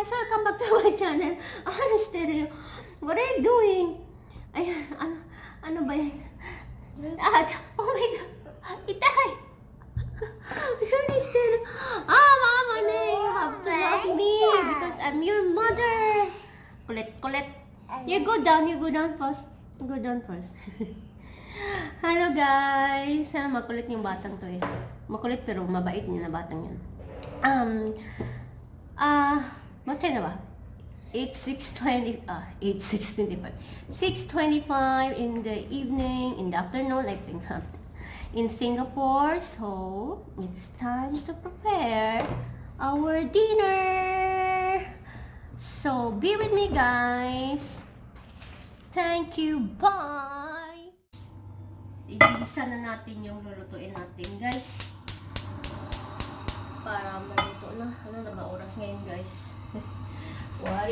guys, welcome back to my channel. Anastasia, what are you doing? Ay, ano ba yan? Oh my God, itay! Anastasia, mama, you have to love me because I'm your mother. Kulit. You go down first. Go down first. Hello guys! Makulit yung batang to eh. Makulit pero mabait niya na batang yan. What time na ba? 6:25 in the evening, in the afternoon, I think, in Singapore. So, it's time to prepare our dinner. So, be with me guys. Thank you. Bye! Igisa na natin yung lulutuin natin guys. Para maluto na. Ano na ba oras ngayon guys? What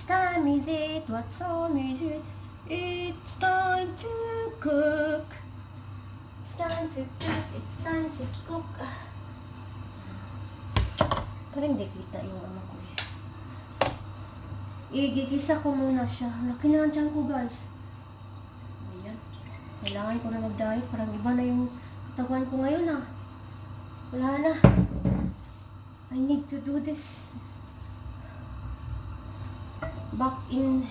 time is it? What time is it? It's time to cook. It's time to cook. It's time to cook. Parang di kita yung ano ko eh. Igigisa ko muna siya. Laki na ang tiyan ko guys. Ayan. Kailangan ko na mag-diet. Parang iba na yung katawan ko ngayon ah. Wala na. I need to do this. Back in...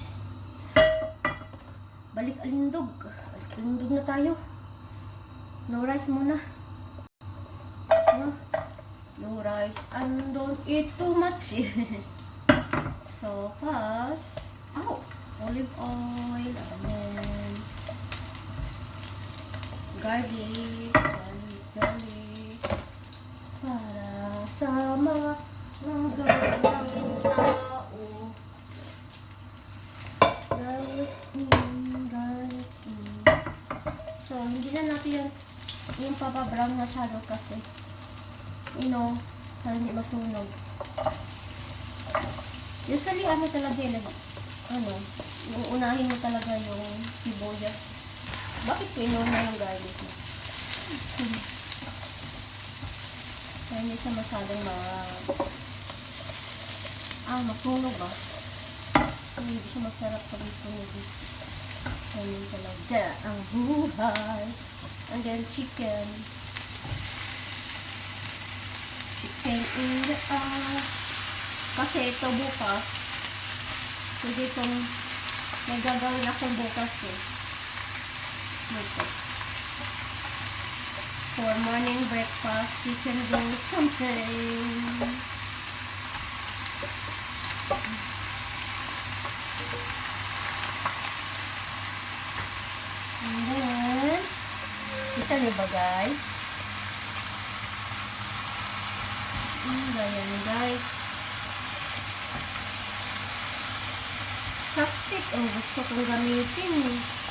Balik alindog na tayo. No rice muna. No rice. And don't eat too much. So, first... olive oil. And then... garlic. Para sa mga gagawin tao. Garlic. So, hindi na natin yung papabrown masyado kasi para hindi masunog. Usually, talaga yun, yung unahin mo talaga yung sibuyas. Bakit ko inuna yung garlic mo? Kaya hindi siya masyadong masunog ba? Hindi siya masarap pag masunog. Ganyan talaga ang buhay. And then chicken. Chicken in the kasi ito bukas. Kasi itong may gagawin akong bukas eh. Ito. For morning breakfast, you can do something. And then, kita niyo ba guys? Ganyan guys. Chopstick ang gusto kong gamitin eh.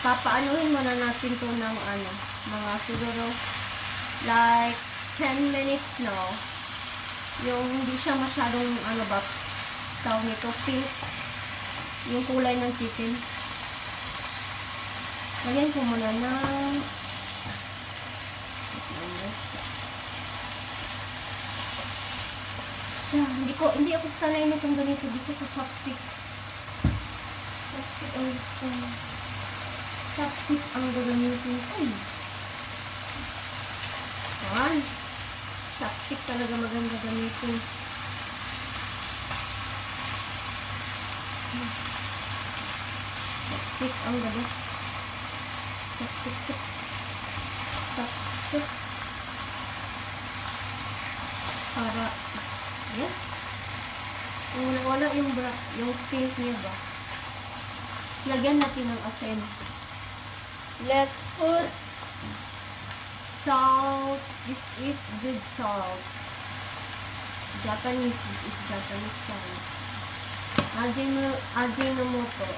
Papaanuhin muna natin to ng mga siguro like 10 minutes yung hindi siya masyadong tawag nito pink yung kulay ng chicken. Lagyan ko muna ng hindi ako sanay nitong ganito. Gusto ko chopstick ang gagamitin ko eh. Chopstick talaga maganda gamitin. Chopstick ang gabas. Chopstick. Para, yan. Wala yung pink niya ba. Lagyan natin ng asin. Let's put salt. This is good salt. Japanese. This is Japanese salt. Ajinomoto.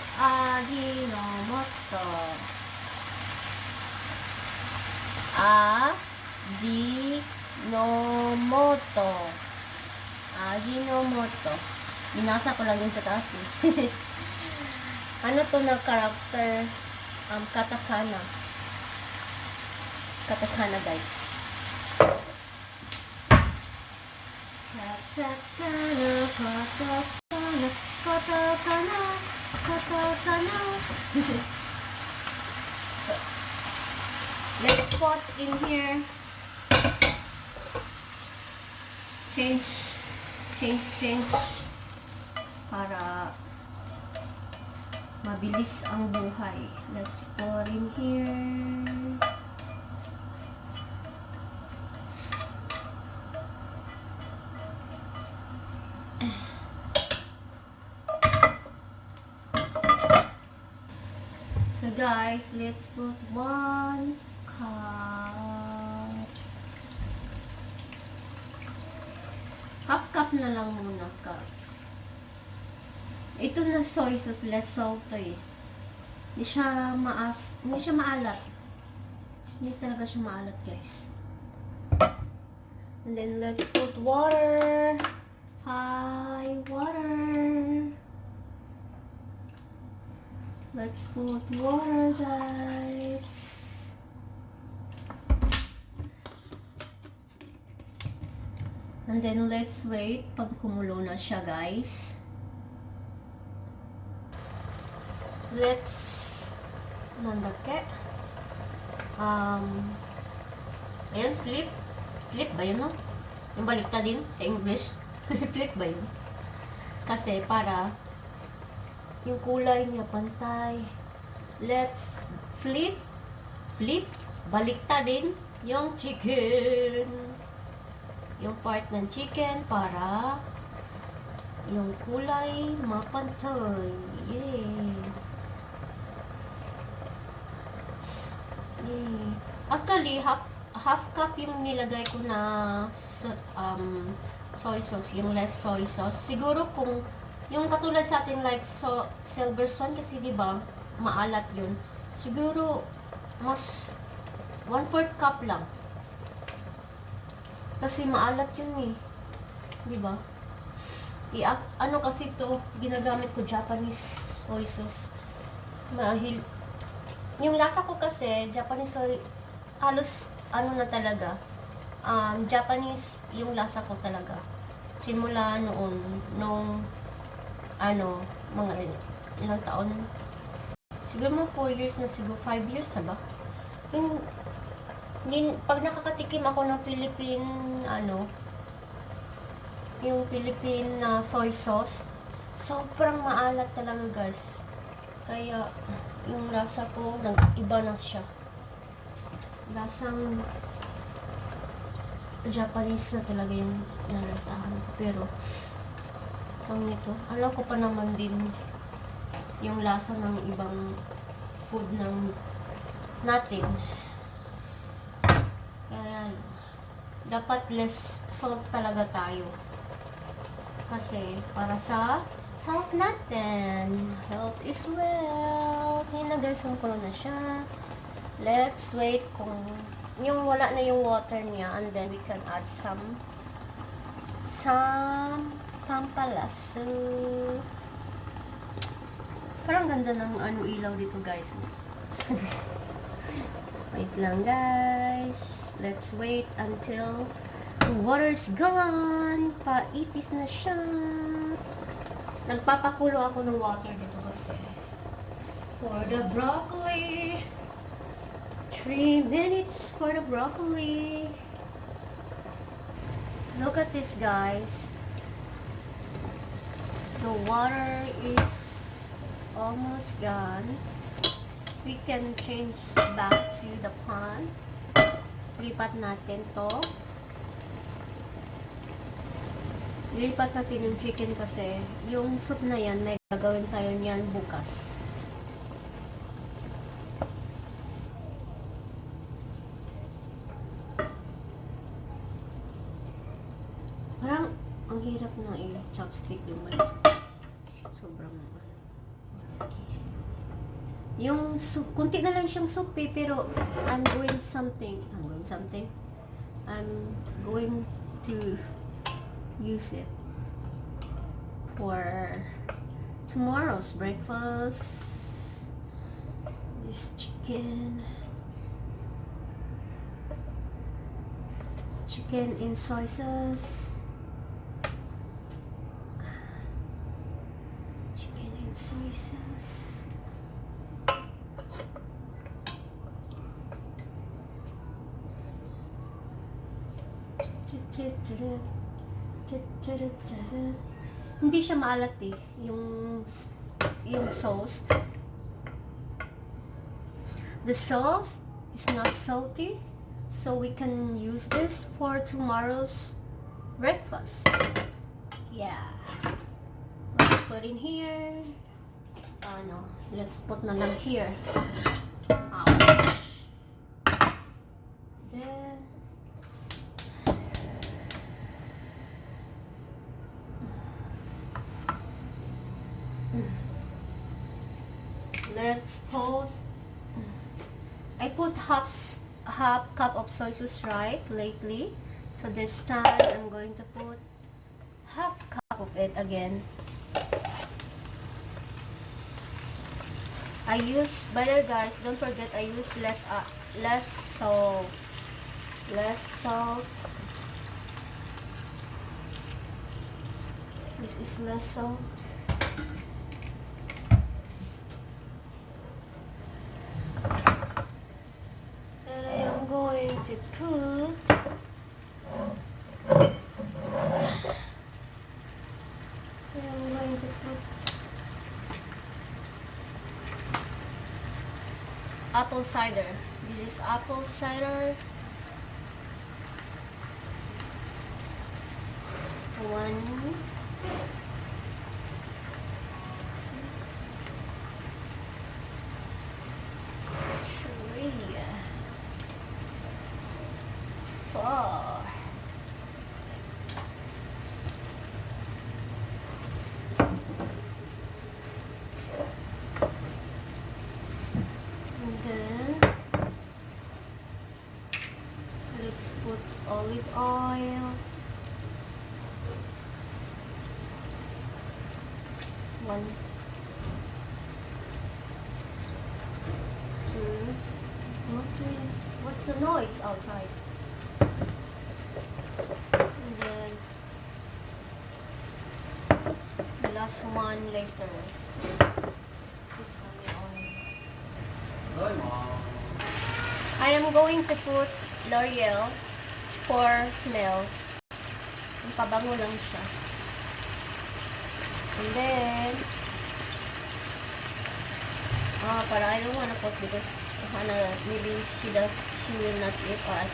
Binasa ko lang din sa taas eh. Ano to na character? Katakana. Katakana guys. Katakana, katakana, katakana, katakana. So, let's put in here. Change. Para mabilis ang buhay. Let's put in here. So guys, let's put 1 cup. Half cup na lang muna, guys. Ito na soy sauce, less salt eh. Hindi siya maalat. Hindi talaga siya maalat, guys. And then let's put water. High water. Let's put water, guys. And then let's wait pag kumulo na siya, guys. Let's nandake. Ayan, flip ba yun, no? Yung baliktad din sa English. Flip ba yun? Kasi para yung kulay niya pantay. Let's flip, baliktad din yung chicken. Yung part ng chicken para yung kulay mapantay. Yay! Actually, half cup yung nilagay ko na soy sauce, yung less soy sauce. Siguro kung yung katulad sa atin like silver sun kasi di ba maalat yun. Siguro mas 1/4 cup lang. Kasi maalat yun eh. Di ba? Ano kasi to ginagamit ko Japanese soy sauce. Yung lasa ko kasi Japanese soy halos ano na talaga. Japanese yung lasa ko talaga. Simula nung mga ilang taon. Siguro mga 4 years na, siguro 5 years na ba? Pag nakakatikim ako ng Philippine, yung Philippine soy sauce, sobrang maalat talaga, guys. Kaya, yung lasa ko, nag-iba na siya. Lasang Japanese na talaga yung nalasahan ko. Pero, ang nito, alam ko pa naman din yung lasa ng ibang food natin. Kaya, dapat less salt talaga tayo. Kasi, para sa health natin. Health is wealth. Yun na, guys, kulo na siya. Let's wait kung yung wala na yung water niya, and then we can add some pampalaso. Parang ganda ng ilaw dito, guys. Wait lang, guys. Let's wait until the water's gone. Paitis na siya. Nagpapakulo ako ng water dito kasi. For the broccoli. 3 minutes for the broccoli. Look at this, guys. The water is almost gone. We can change back to the pan. Lipat natin to. Lipat natin yung chicken kasi yung soup na yan, may gagawin tayo niyan bukas. Parang ang hirap na chopstick yung sobrang okay. Yung soup, kunti na lang siyang soup eh, pero I'm going to use it for tomorrow's breakfast. This chicken in soy sauce. Hindi siya maalat eh, yung sauce. The sauce is not salty, so we can use this for tomorrow's breakfast. Yeah. Let's put in here. No, let's put na lang here. Then let's put, I put half cup of soy sauce right lately, so this time I'm going to put half cup of it again. I use, by the way guys, don't forget I use less salt. This is less salt. And I am going to put apple cider. This is apple cider. 1, 2, 3, 4. And then let's put olive oil. 1, 2. What's the noise outside? And then the last one later. Sesame oil. I am going to put Laurel for smell. Pabango lang siya. And then, but I don't want to put because maybe she will not eat, or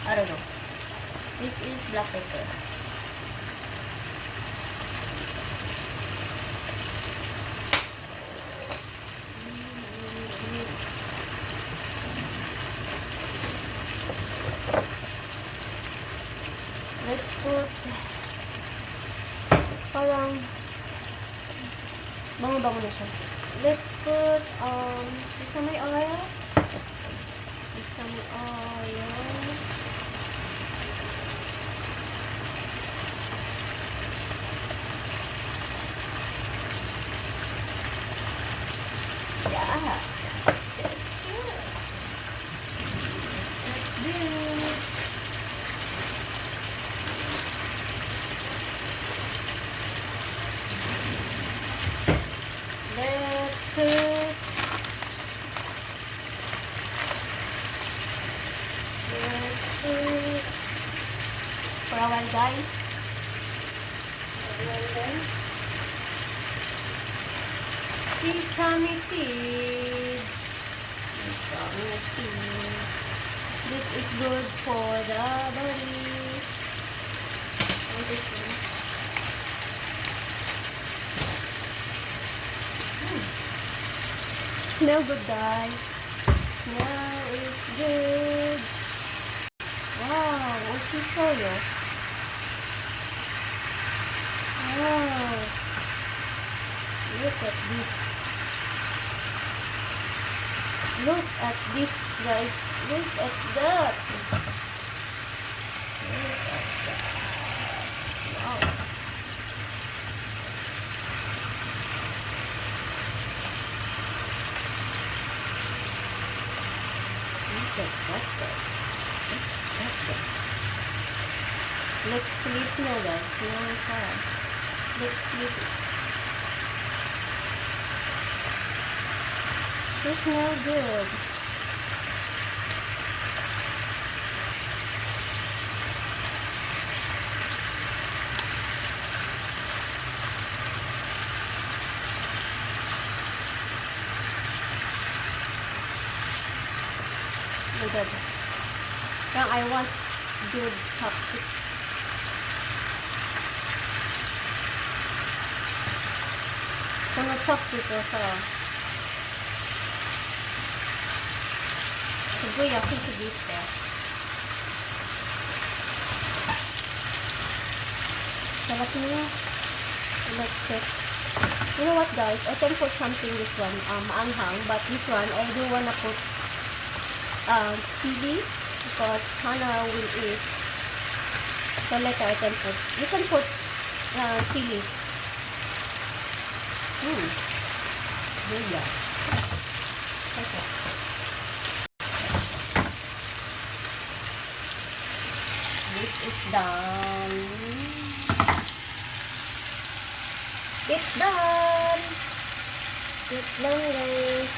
I don't know. This is black pepper. Let's put parang bango-bango na siya. Let's put sesame oil. Sesame oil. Yeah. That's good. That's good. Let's put for a while, guys. Sesame seeds. Sesame seeds. This is good for the body. Smell good, guys. Smell is good. Wow, Soysause. Wow. Look at this. Look at this, guys. Look at that. Look at that. Wow. Look at that. Let's flip now, guys. Smell fast. Let's flip it. They smell good. good. Parang I want good chopstick. Kung chopstick ko sa sibuyas yung sibiste. Sarap niya. Let's see. You know what, guys? I can put something this one, maanghang, but this one I do wanna put chili because Hannah will eat. So later I can put. You can put chili. Yeah. Okay. This is done. It's done. It's done, guys.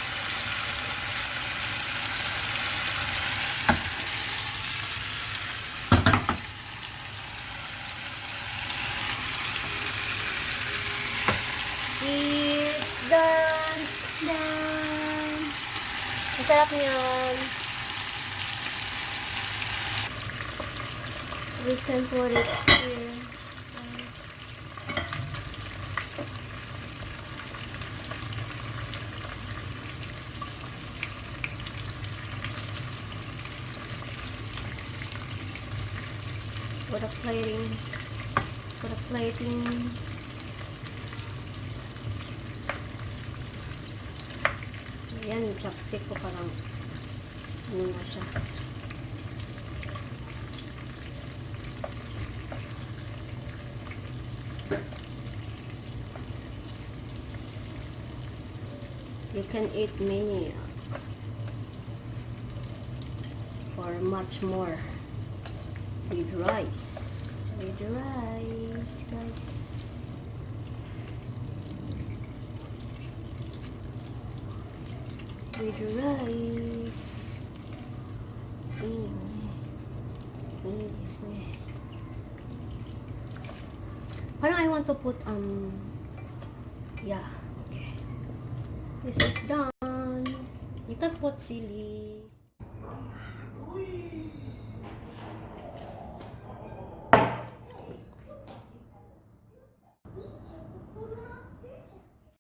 It's done. Done. Masarap niyan. We can put it here. Put a plating. Put a plating. Ayan, yung chopstick ko parang ano na siya. You can eat many or much more with rice. With rice, guys. With rice. Parang I want to put yeah, okay. This is done. You can put chili.